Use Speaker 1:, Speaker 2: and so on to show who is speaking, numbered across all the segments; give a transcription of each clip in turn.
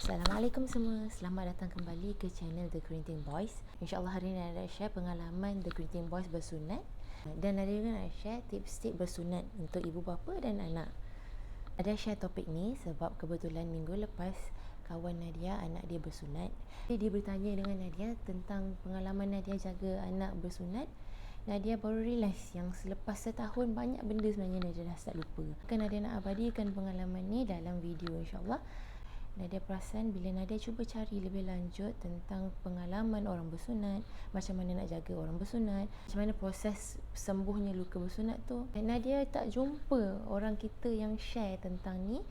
Speaker 1: Assalamualaikum semua, selamat datang kembali ke channel The Greenting Boys. InsyaAllah hari ini ada share pengalaman The Greenting Boys bersunat. Dan ada juga nak share tips-tips bersunat untuk ibu bapa dan anak. Ada share topik ni sebab kebetulan minggu lepas kawan Nadia, anak dia bersunat. Dia bertanya dengan Nadia tentang pengalaman Nadia jaga anak bersunat. Nadia baru realise yang selepas setahun banyak benda sebenarnya Nadia dah start lupa. Nadia nak abadikan pengalaman ni dalam video insyaAllah. Nadia perasan bila Nadia cuba cari lebih lanjut tentang pengalaman orang bersunat, macam mana nak jaga orang bersunat, macam mana proses sembuhnya luka bersunat tu, Nadia tak jumpa orang kita yang share tentang ni.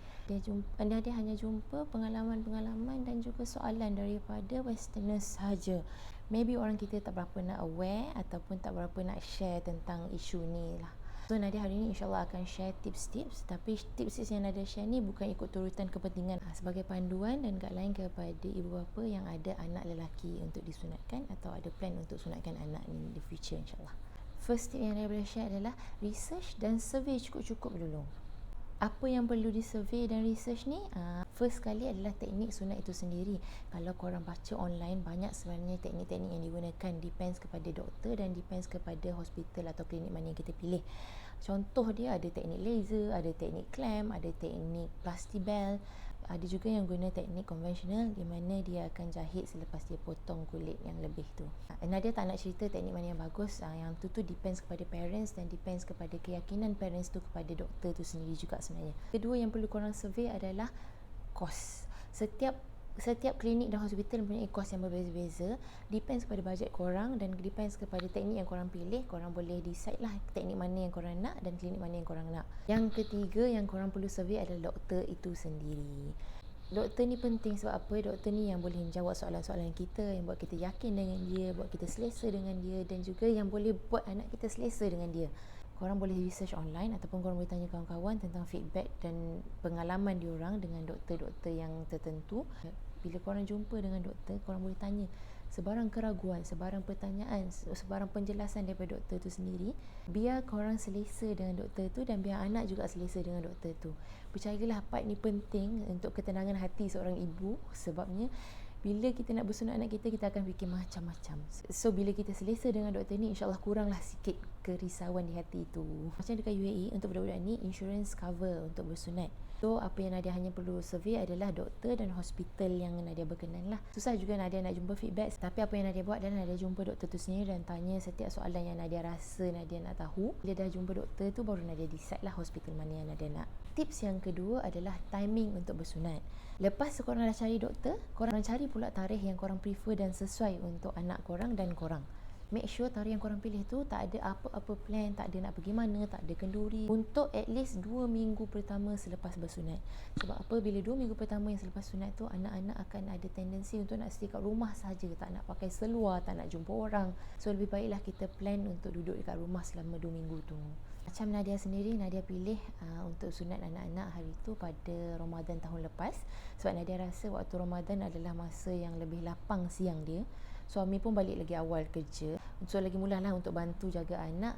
Speaker 1: Nadia hanya jumpa pengalaman-pengalaman dan juga soalan daripada westerners sahaja. Maybe orang kita tak berapa nak aware ataupun tak berapa nak share tentang isu ni lah. So Nadia hari ni insyaAllah akan share tips-tips. Tapi tips-tips yang Nadia share ni bukan ikut turutan kepentingan, sebagai panduan dan guideline kepada ibu bapa yang ada anak lelaki untuk disunatkan atau ada plan untuk sunatkan anak ni in the future insyaAllah. First tip yang Nadia boleh share adalah research dan survey cukup-cukup dulu. Apa yang perlu disurvey dan research ni? First sekali adalah teknik sunat itu sendiri. Kalau korang baca online, banyak sebenarnya teknik-teknik yang digunakan. Depends kepada doktor dan depends kepada hospital atau klinik mana yang kita pilih. Contoh dia ada teknik laser, ada teknik clamp, ada teknik plastibell. Ada juga yang guna teknik konvensional di mana dia akan jahit selepas dia potong kulit yang lebih tu. Nadia tak nak cerita teknik mana yang bagus. Yang tu depends kepada parents dan depends kepada keyakinan parents tu kepada doktor tu sendiri juga sebenarnya. Kedua yang perlu korang survey adalah kos. Setiap klinik dan hospital mempunyai kos yang berbeza-beza. Depends kepada bajet korang dan depends kepada teknik yang korang pilih. Korang boleh decide lah teknik mana yang korang nak dan klinik mana yang korang nak. Yang ketiga yang korang perlu survey adalah doktor itu sendiri. Doktor ni penting sebab apa? Doktor ni yang boleh menjawab soalan-soalan kita, yang buat kita yakin dengan dia, buat kita selesa dengan dia, dan juga yang boleh buat anak kita selesa dengan dia. Korang boleh research online ataupun korang boleh tanya kawan-kawan tentang feedback dan pengalaman diorang dengan doktor-doktor yang tertentu. Bila korang jumpa dengan doktor, korang boleh tanya sebarang keraguan, sebarang pertanyaan, sebarang penjelasan daripada doktor tu sendiri. Biar korang selesa dengan doktor tu dan biar anak juga selesa dengan doktor tu. Percayalah, part ni penting untuk ketenangan hati seorang ibu. Sebabnya bila kita nak bersunat anak kita, kita akan fikir macam-macam. So bila kita selesa dengan doktor ni, insyaAllah kuranglah sikit kerisauan di hati tu. Macam dekat UAE, untuk budak-budak ni, insurance cover untuk bersunat. So apa yang Nadia hanya perlu survey adalah doktor dan hospital yang Nadia berkenan lah. Susah juga Nadia nak jumpa feedback. Tapi apa yang Nadia buat adalah Nadia jumpa doktor tu sendiri dan tanya setiap soalan yang Nadia rasa Nadia nak tahu. Bila dah jumpa doktor tu, baru Nadia decide lah hospital mana yang Nadia nak. Tips yang kedua adalah timing untuk bersunat. Lepas korang dah cari doktor, korang cari pula tarikh yang korang prefer dan sesuai untuk anak korang dan korang. Make sure tarikh yang korang pilih tu tak ada apa-apa plan, tak ada nak pergi mana, tak ada kenduri, untuk at least 2 minggu pertama selepas bersunat. Sebab apa? Bila 2 minggu pertama yang selepas sunat tu, anak-anak akan ada tendensi untuk nak stay kat rumah saja, tak nak pakai seluar, tak nak jumpa orang. So lebih baiklah kita plan untuk duduk dekat rumah selama 2 minggu tu. Macam Nadia sendiri, Nadia pilih untuk sunat anak-anak hari tu pada Ramadan tahun lepas. Sebab Nadia rasa waktu Ramadan adalah masa yang lebih lapang siang dia. Suami pun balik lagi awal kerja, so lagi mudahlah untuk bantu jaga anak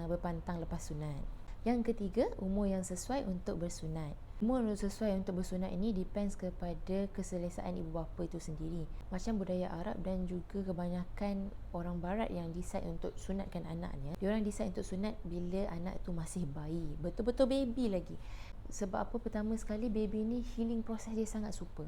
Speaker 1: berpantang lepas sunat. Yang ketiga, umur yang sesuai untuk bersunat. Umur yang sesuai untuk bersunat ini depends kepada keselesaan ibu bapa itu sendiri. Macam budaya Arab dan juga kebanyakan orang barat yang decide untuk sunatkan anaknya, diorang decide untuk sunat bila anak tu masih bayi, betul-betul baby lagi. Sebab apa? Pertama sekali, baby ni healing proses dia sangat super.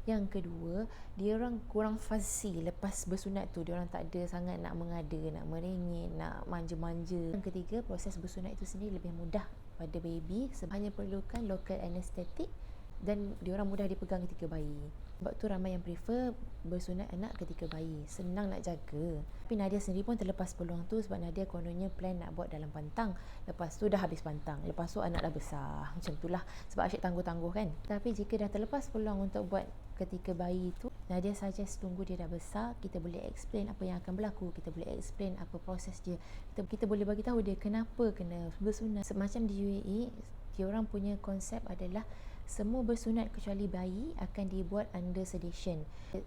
Speaker 1: Yang kedua, diorang kurang fussy lepas bersunat tu. Diorang tak ada sangat nak mengada, nak merengek, nak manja-manja. Yang ketiga, proses bersunat itu sendiri lebih mudah pada baby sebab hanya perlukan local anesthetic dan diorang mudah dipegang ketika bayi. Sebab tu ramai yang prefer bersunat anak ketika bayi, senang nak jaga. Tapi Nadia sendiri pun terlepas peluang tu sebab Nadia kononnya plan nak buat dalam pantang. Lepas tu dah habis pantang, lepas tu anak dah besar. Macam tu lah, sebab asyik tangguh-tangguh kan. Tapi jika dah terlepas peluang untuk buat ketika bayi tu, Nadia suggest tunggu dia dah besar. Kita boleh explain apa yang akan berlaku, kita boleh explain apa proses dia, kita boleh bagi tahu dia kenapa kena bersunat. Macam di UAE, diorang punya konsep adalah semua bersunat kecuali bayi akan dibuat under sedation.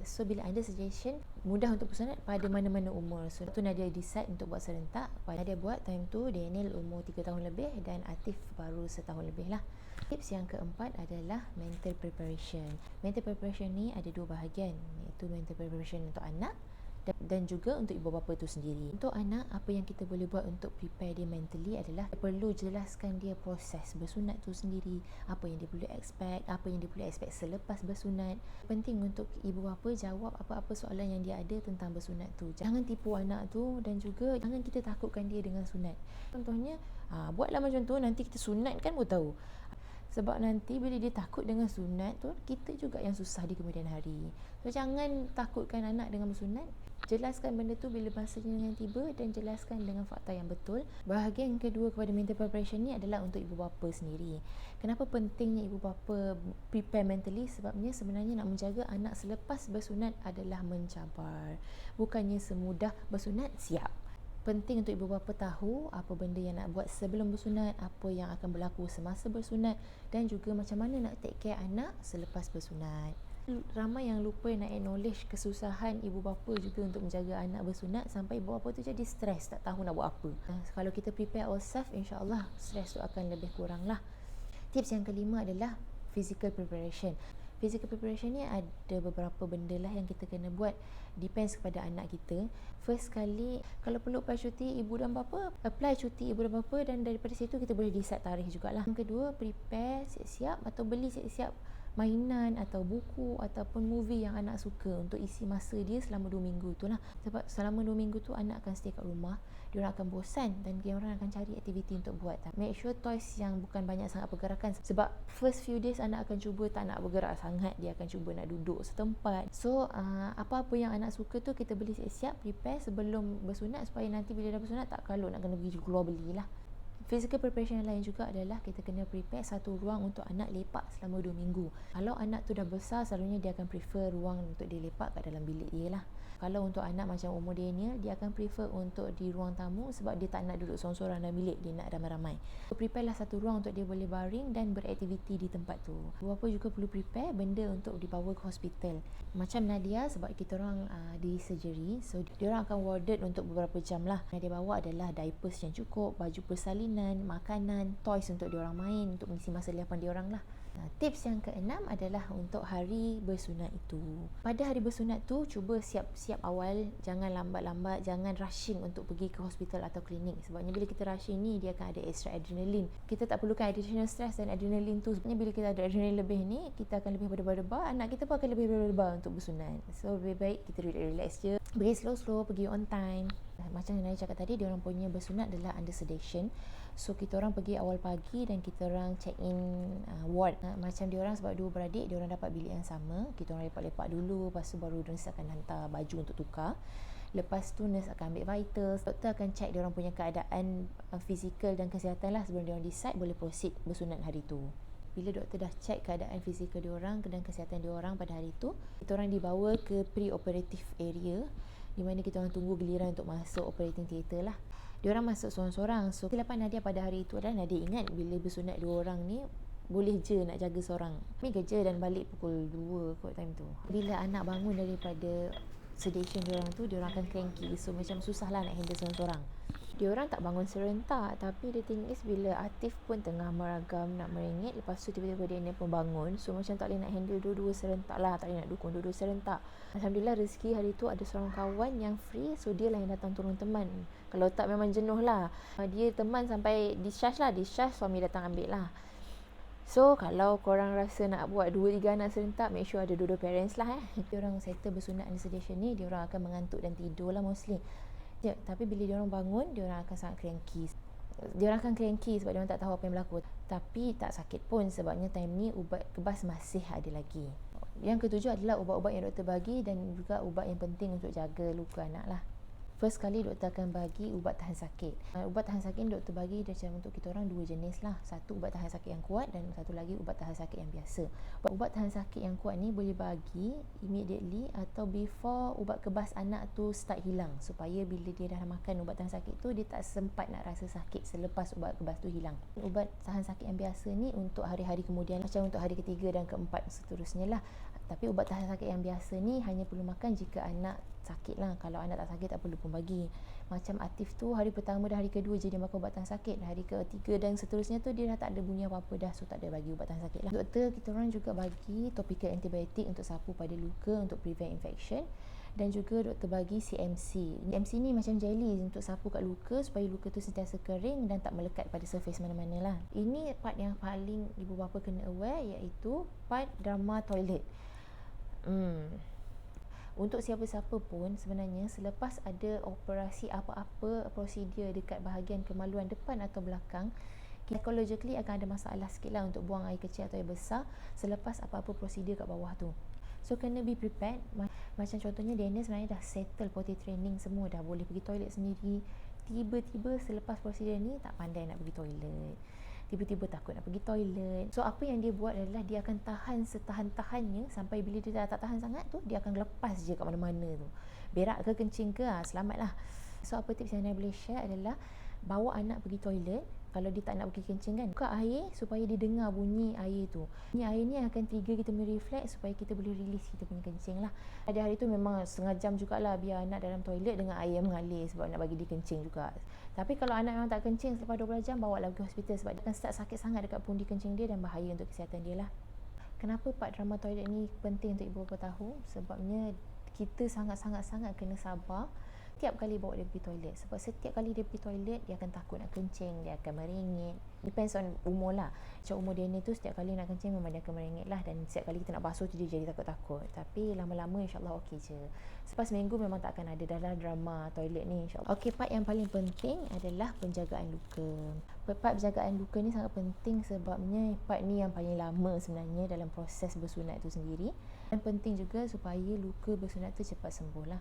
Speaker 1: So bila under sedation, mudah untuk bersunat pada mana-mana umur. So tu Nadia decide untuk buat serentak. Nadia buat time tu Daniel umur 3 tahun lebih dan Atif baru setahun lebih lah. Tips yang keempat adalah mental preparation. Mental preparation ni ada dua bahagian, iaitu mental preparation untuk anak dan juga untuk ibu bapa tu sendiri. Untuk anak, apa yang kita boleh buat untuk prepare dia mentally adalah perlu jelaskan dia proses bersunat tu sendiri, apa yang dia perlu expect, apa yang dia perlu expect selepas bersunat. Penting untuk ibu bapa jawab apa-apa soalan yang dia ada tentang bersunat tu. Jangan tipu anak tu dan juga jangan kita takutkan dia dengan sunat. Contohnya, buatlah macam tu, nanti kita sunat kan baru tahu. Sebab nanti bila dia takut dengan sunat tu, kita juga yang susah di kemudian hari. So jangan takutkan anak dengan bersunat. Jelaskan benda tu bila masanya dengan tiba dan jelaskan dengan fakta yang betul. Bahagian kedua kepada mental preparation ni adalah untuk ibu bapa sendiri. Kenapa pentingnya ibu bapa prepare mentally? Sebabnya sebenarnya nak menjaga anak selepas bersunat adalah mencabar. Bukannya semudah bersunat siap. Penting untuk ibu bapa tahu apa benda yang nak buat sebelum bersunat, apa yang akan berlaku semasa bersunat dan juga macam mana nak take care anak selepas bersunat. Ramai yang lupa nak acknowledge kesusahan ibu bapa juga untuk menjaga anak bersunat sampai ibu bapa tu jadi stres, tak tahu nak buat apa. Kalau kita prepare ourselves, insya-Allah stres tu akan lebih kurang lah. Tips yang kelima adalah physical preparation. Physical preparation ni ada beberapa benda lah yang kita kena buat, depends kepada anak kita. First kali, kalau perlu apply cuti ibu dan bapa, apply cuti ibu dan bapa dan daripada situ kita boleh decide tarikh jugalah. Yang kedua, prepare siap-siap atau beli siap-siap mainan atau buku ataupun movie yang anak suka untuk isi masa dia selama 2 minggu tu lah. Sebab selama 2 minggu tu anak akan stay kat rumah, diorang akan bosan dan diorang akan cari aktiviti untuk buat. Make sure toys yang bukan banyak sangat pergerakan, sebab first few days anak akan cuba tak nak bergerak sangat, dia akan cuba nak duduk setempat. So apa-apa yang anak suka tu kita beli siap-siap, prepare sebelum bersunat supaya nanti bila dah bersunat tak kalut nak kena pergi keluar belilah. Physical preparation yang lain juga adalah kita kena prepare satu ruang untuk anak lepak selama 2 minggu. Kalau anak tu dah besar, selalunya dia akan prefer ruang untuk dia lepak kat dalam bilik dia lah. Kalau untuk anak macam umur Daniel, dia akan prefer untuk di ruang tamu sebab dia tak nak duduk sorang-sorang dalam bilik, dia nak ramai-ramai. So, prepare lah satu ruang untuk dia boleh baring dan beraktiviti di tempat tu. Bapa juga perlu prepare benda untuk dibawa ke hospital. Macam Nadia, sebab kita orang di surgery, so dia orang akan warded untuk beberapa jam lah. Yang dia bawa adalah diapers yang cukup, baju persalinan, makanan, toys untuk dia orang main, untuk mengisi masa liapan dia orang lah. Tips yang keenam adalah untuk hari bersunat itu. Pada hari bersunat tu, cuba siap-siap awal, jangan lambat-lambat, jangan rushing untuk pergi ke hospital atau klinik. Sebabnya bila kita rushing ni, dia akan ada extra adrenaline. Kita tak perlukan additional stress dan adrenaline tu. Sebabnya bila kita ada adrenaline lebih ni, kita akan lebih berdebar-debar, anak kita pun akan lebih berdebar untuk bersunat. So lebih baik kita relax je, pergi slow-slow, pergi on time. Macam yang Naya cakap tadi, diorang punya bersunat adalah under sedation. So kita orang pergi awal pagi dan kita orang check in ward. Macam diorang sebab dua beradik, diorang dapat bilik yang sama. Kita orang lepak-lepak dulu, lepas tu baru nurse akan hantar baju untuk tukar. Lepas tu nurse akan ambil vitals, doktor akan check diorang punya keadaan fizikal dan kesihatan lah sebelum diorang decide boleh proceed bersunat hari tu. Bila doktor dah check keadaan fizikal diorang dan kesihatan diorang pada hari tu, kita orang dibawa ke pre-operative area di mana kita orang tunggu giliran untuk masuk operating theatre lah. Diorang masuk sorang-sorang. So kesilapan Nadia pada hari itu adalah Nadia ingat bila bersunat 2 orang ni boleh je nak jaga seorang. Kami kerja dan balik pukul 2 kot time tu. Bila anak bangun daripada sedation diorang tu, diorang akan cranky. So macam susah lah nak handle seorang-sorang. Diorang tak bangun serentak, tapi the thing is bila Atif pun tengah meragam nak merengek, lepas tu tiba-tiba Daniel pun bangun. So macam tak boleh nak handle dua-dua serentak lah, tak boleh nak dukung dua-dua serentak. Alhamdulillah rezeki hari tu ada seorang kawan yang free, so dia lah yang datang tolong teman. Kalau tak memang jenuh lah. Dia teman sampai discharge suami datang ambil lah. So kalau korang rasa nak buat 2-3 anak serentak, make sure ada 2 parents lah. Diorang settle bersunat under sedation ni, diorang akan mengantuk dan tidur lah mostly. Ya, tapi bila diorang bangun, diorang akan sangat cranky. Diorang akan cranky sebab diorang tak tahu apa yang berlaku. Tapi tak sakit pun sebabnya time ni ubat kebas masih ada lagi. Yang ketujuh adalah ubat-ubat yang doktor bagi dan juga ubat yang penting untuk jaga luka anak lah. First kali doktor akan bagi ubat tahan sakit. Ubat tahan sakit ni doktor bagi macam untuk kita orang 2 jenis lah. Satu ubat tahan sakit yang kuat dan satu lagi ubat tahan sakit yang biasa. Ubat tahan sakit yang kuat ni boleh bagi immediately atau before ubat kebas anak tu start hilang, supaya bila dia dah makan ubat tahan sakit tu dia tak sempat nak rasa sakit selepas ubat kebas tu hilang. Ubat tahan sakit yang biasa ni untuk hari-hari kemudian, macam untuk hari ketiga dan keempat seterusnya lah. Tapi ubat tahan sakit yang biasa ni hanya perlu makan jika anak sakit lah. Kalau anak tak sakit tak perlu pun bagi. Macam Atif tu hari pertama dan hari kedua je dia makan ubat tahan sakit. Hari ketiga dan seterusnya tu dia dah tak ada bunyi apa-apa dah, so tak ada bagi ubat tahan sakit lah. Doktor kita orang juga bagi topical antibiotik untuk sapu pada luka untuk prevent infection. Dan juga doktor bagi CMC. CMC ni macam jelly untuk sapu kat luka supaya luka tu sentiasa kering dan tak melekat pada surface mana-mana lah. Ini part yang paling ibu bapa kena aware, iaitu part drama toilet. Untuk siapa-siapa pun sebenarnya selepas ada operasi apa-apa prosedur dekat bahagian kemaluan depan atau belakang, psychologically akan ada masalah sikit lah untuk buang air kecil atau air besar selepas apa-apa prosedur kat bawah tu. So kena be prepared. Macam contohnya Daniel sebenarnya dah settle potty training semua, dah boleh pergi toilet sendiri. Tiba-tiba selepas prosedur ni tak pandai nak pergi toilet, tiba-tiba takut nak pergi toilet. So apa yang dia buat adalah dia akan tahan setahan-tahannya sampai bila dia dah tak tahan sangat tu, dia akan lepas je kat mana-mana tu. Berak ke kencing ke, selamatlah. So apa tips yang saya boleh share adalah bawa anak pergi toilet. Kalau dia tak nak pergi kencing kan, buka air supaya dia dengar bunyi air tu. Bunyi air ni akan trigger kita punya refleks supaya kita boleh release kita punya kencing lah. Pada hari tu memang setengah jam jugalah biar anak dalam toilet dengan air yang mengalir sebab nak bagi dia kencing juga. Tapi kalau anak memang tak kencing selepas 12 jam, bawa lah pergi hospital sebab dia akan start sakit sangat dekat pundi kencing dia dan bahaya untuk kesihatan dia lah. Kenapa part drama toilet ni penting untuk ibu bapa tahu? Sebabnya kita sangat-sangat kena sabar setiap kali bawa dia pergi toilet. Sebab setiap kali dia pergi toilet, dia akan takut nak kencing, dia akan merengek. Depends on umur lah. Macam umur dia ni tu setiap kali nak kencing memang dia akan merengek lah. Dan setiap kali kita nak basuh tu dia jadi takut-takut. Tapi lama-lama insyaAllah okey je. Selepas seminggu memang tak akan ada dalam drama toilet ni insyaAllah. Okey, part yang paling penting adalah penjagaan luka. Part penjagaan luka ni sangat penting sebabnya part ni yang paling lama sebenarnya dalam proses bersunat tu sendiri. Dan penting juga supaya luka bersunat tu cepat sembuh lah.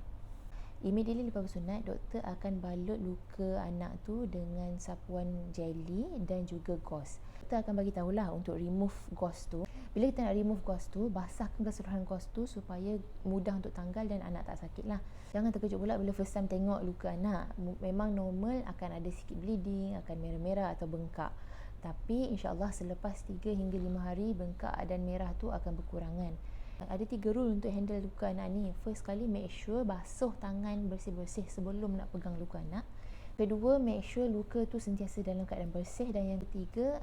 Speaker 1: Immediately lepas bersunat, doktor akan balut luka anak tu dengan sapuan jelly dan juga gauze. Doktor akan bagi tahulah untuk remove gauze tu. Bila kita nak remove gauze tu, basahkan keseluruhan gauze tu supaya mudah untuk tanggal dan anak tak sakit lah. Jangan terkejut pula bila first time tengok luka anak. Memang normal akan ada sikit bleeding, akan merah-merah atau bengkak. Tapi insyaAllah selepas 3 hingga 5 hari, bengkak dan merah tu akan berkurangan. Ada 3 rule untuk handle luka anak ni. First kali, make sure basuh tangan bersih-bersih sebelum nak pegang luka anak. Kedua, make sure luka tu sentiasa dalam keadaan bersih. Dan yang ketiga,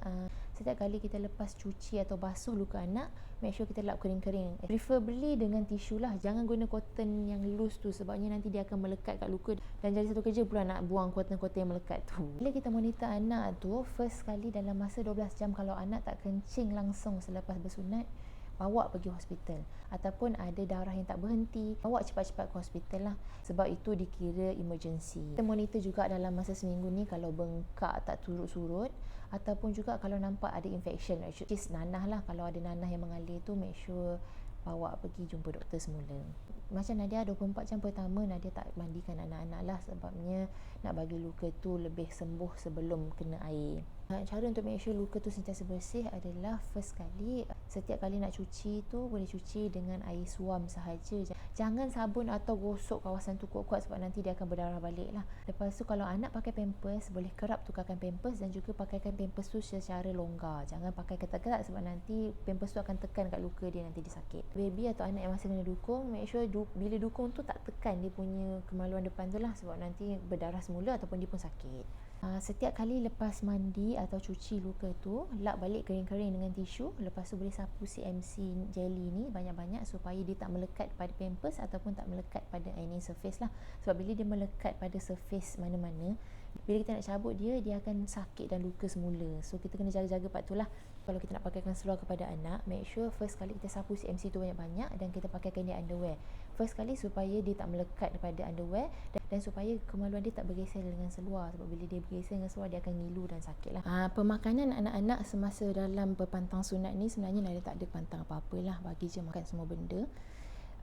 Speaker 1: setiap kali kita lepas cuci atau basuh luka anak, make sure kita lap kering-kering. Preferably dengan tisu lah. Jangan guna cotton yang loose tu sebabnya nanti dia akan melekat kat luka dan jadi satu kerja pula nak buang cotton-cotton yang melekat tu. Bila kita monitor anak tu, first kali dalam masa 12 jam kalau anak tak kencing langsung selepas bersunat, bawa pergi hospital. Ataupun ada darah yang tak berhenti, bawa cepat-cepat ke hospital lah. Sebab itu dikira emergency. Kita monitor juga dalam masa seminggu ni kalau bengkak tak turut-surut, ataupun juga kalau nampak ada infection, which is nanah lah. Kalau ada nanah yang mengalir tu, make sure bawa pergi jumpa doktor semula. Macam Nadia 24 jam pertama Nadia tak mandikan anak-anak lah, sebabnya nak bagi luka tu lebih sembuh sebelum kena air. Cara untuk make sure luka tu sentiasa bersih adalah first kali, setiap kali nak cuci tu boleh cuci dengan air suam sahaja. Jangan sabun atau gosok kawasan tu kuat-kuat sebab nanti dia akan berdarah balik lah. Lepas tu kalau anak pakai pampers, boleh kerap tukarkan pampers dan juga pakaikan pampers tu secara longgar. Jangan pakai ketat-ketat sebab nanti pampers tu akan tekan kat luka dia, nanti dia sakit. Baby atau anak yang masih kena dukung, make sure bila dukung tu tak tekan dia punya kemaluan depan tu lah, sebab nanti berdarah semula ataupun dia pun sakit. Setiap kali lepas mandi atau cuci luka tu, lap balik kering-kering dengan tisu. Lepas tu boleh sapu CMC jelly ni banyak-banyak supaya dia tak melekat pada pampers ataupun tak melekat pada any surface lah. Sebab bila dia melekat pada surface mana-mana, bila kita nak cabut dia akan sakit dan luka semula. So kita kena jaga-jaga part tu lah. Kalau kita nak pakaikan seluar kepada anak, make sure first kali kita sapu CMC tu banyak-banyak dan kita pakaikan dia underwear. First kali supaya dia tak melekat pada underwear dan supaya kemaluan dia tak bergeser dengan seluar. Sebab bila dia bergeser dengan seluar, dia akan ngilu dan sakit lah. Pemakanan anak-anak semasa dalam berpantang sunat ni sebenarnya dia tak ada pantang apa-apa lah. Bagi je makan semua benda.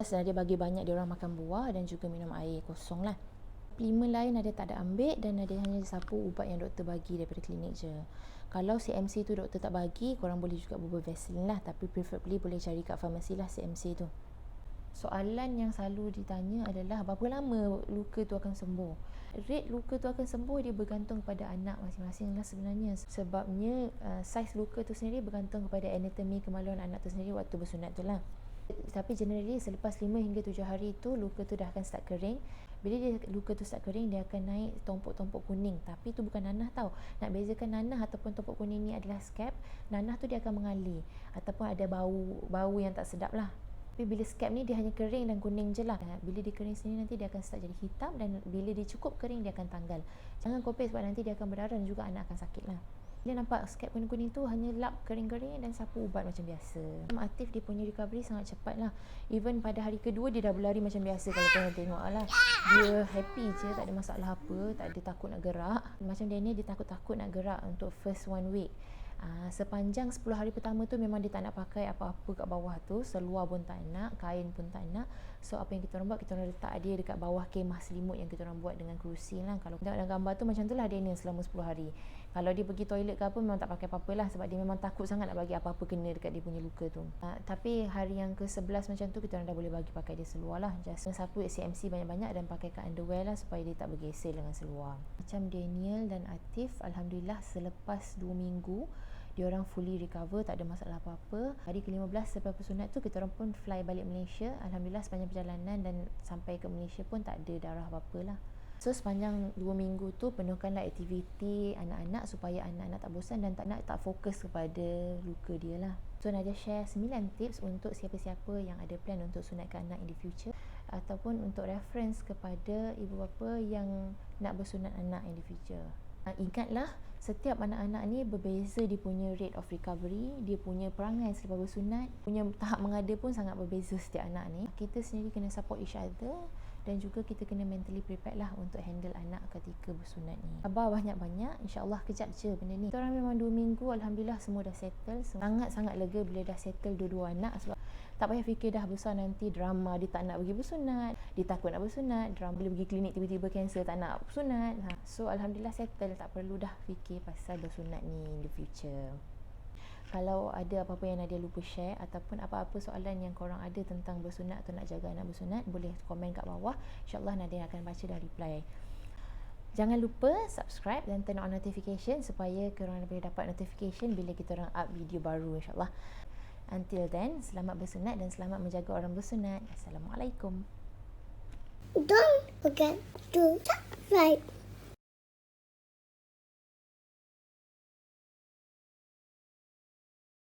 Speaker 1: Sebenarnya dia bagi banyak dia orang makan buah dan juga minum air kosong lah. 5 lain ada tak ada ambil dan ada hanya sapu ubat yang doktor bagi daripada klinik je. Kalau CMC tu doktor tak bagi, korang boleh juga bubuh Vaseline lah, tapi preferably boleh cari kat farmasi lah CMC tu. Soalan yang selalu ditanya adalah berapa lama luka tu akan sembuh. Rate luka tu akan sembuh dia bergantung kepada anak masing-masing lah sebenarnya. Sebabnya saiz luka tu sendiri bergantung kepada anatomi kemaluan anak tu sendiri waktu bersunat tu lah. Tapi generally selepas 5 hingga 7 hari tu luka tu dah akan start kering. Bila luka tu start kering, dia akan naik tompok-tompok kuning. Tapi tu bukan nanah tau. Nak bezakan nanah ataupun tompok kuning ni adalah scab. Nanah tu dia akan mengalir ataupun ada bau yang tak sedap lah. Tapi bila scab ni dia hanya kering dan kuning je lah. Bila dia kering sini nanti dia akan start jadi hitam, dan bila dia cukup kering dia akan tanggal. Jangan kopek sebab nanti dia akan berdarah dan juga anak akan sakit lah. Bila nampak scab kuning-kuning tu, hanya lap kering-kering dan sapu ubat macam biasa. Atif dia punya recovery sangat cepat lah. Even pada hari kedua dia dah berlari macam biasa kalau korang tengok lah. Dia happy je, tak ada masalah apa, tak ada takut nak gerak. Macam dia ni, dia takut-takut nak gerak untuk first 1 week. Sepanjang 10 hari pertama tu memang dia tak nak pakai apa-apa kat bawah tu. Seluar pun tak nak, kain pun tak nak. So apa yang kita orang buat, kita orang letak dia dekat bawah kemah selimut yang kita orang buat dengan kerusi lah. Kalau tengok dalam gambar tu macam tu lah Daniel selama 10 hari. Kalau dia pergi toilet ke apa memang tak pakai apa-apa lah, sebab dia memang takut sangat nak bagi apa-apa kena dekat dia punya luka tu. Tapi hari yang ke-11 macam tu kita orang dah boleh bagi pakai dia seluar lah. Just sapu CMC banyak-banyak dan pakai kat underwear lah supaya dia tak bergeser dengan seluar. Macam Daniel dan Atif, Alhamdulillah selepas 2 minggu dia orang fully recover, tak ada masalah apa-apa. Hari ke-15 selepas bersunat tu kita orang pun fly balik Malaysia. Alhamdulillah sepanjang perjalanan dan sampai ke Malaysia pun tak ada darah apa-apa lah. So sepanjang 2 minggu tu penuhkanlah aktiviti anak-anak supaya anak-anak tak bosan dan tak fokus kepada luka dia lah. So Nadia share 9 tips untuk siapa-siapa yang ada plan untuk sunatkan anak in the future, ataupun untuk reference kepada ibu bapa yang nak bersunat anak in the future. Ingatlah, setiap anak-anak ni berbeza dia punya rate of recovery, dia punya perangai selepas bersunat, punya tahap mengada pun sangat berbeza setiap anak ni. Kita sendiri kena support each other dan juga kita kena mentally prepared lah untuk handle anak ketika bersunat ni. Sabar banyak-banyak, insyaAllah kejap je benda ni. Kita orang memang 2 minggu Alhamdulillah semua dah settle. Sangat-sangat lega bila dah settle dua-dua anak, sebab tak payah fikir dah besar nanti drama dia tak nak pergi bersunat, dia takut nak bersunat, drama bila pergi klinik tiba-tiba cancel tak nak bersunat. So Alhamdulillah settle, tak perlu dah fikir pasal bersunat ni in the future. Kalau ada apa-apa yang Nadia lupa share ataupun apa-apa soalan yang korang ada tentang bersunat atau nak jaga anak bersunat, boleh komen kat bawah. InsyaAllah Nadia akan baca dan reply. Jangan lupa subscribe dan turn on notification supaya korang boleh dapat notification bila kita orang up video baru, insyaAllah. Until then, selamat bersunat dan selamat menjaga orang bersunat. Assalamualaikum.
Speaker 2: Don't forget to subscribe.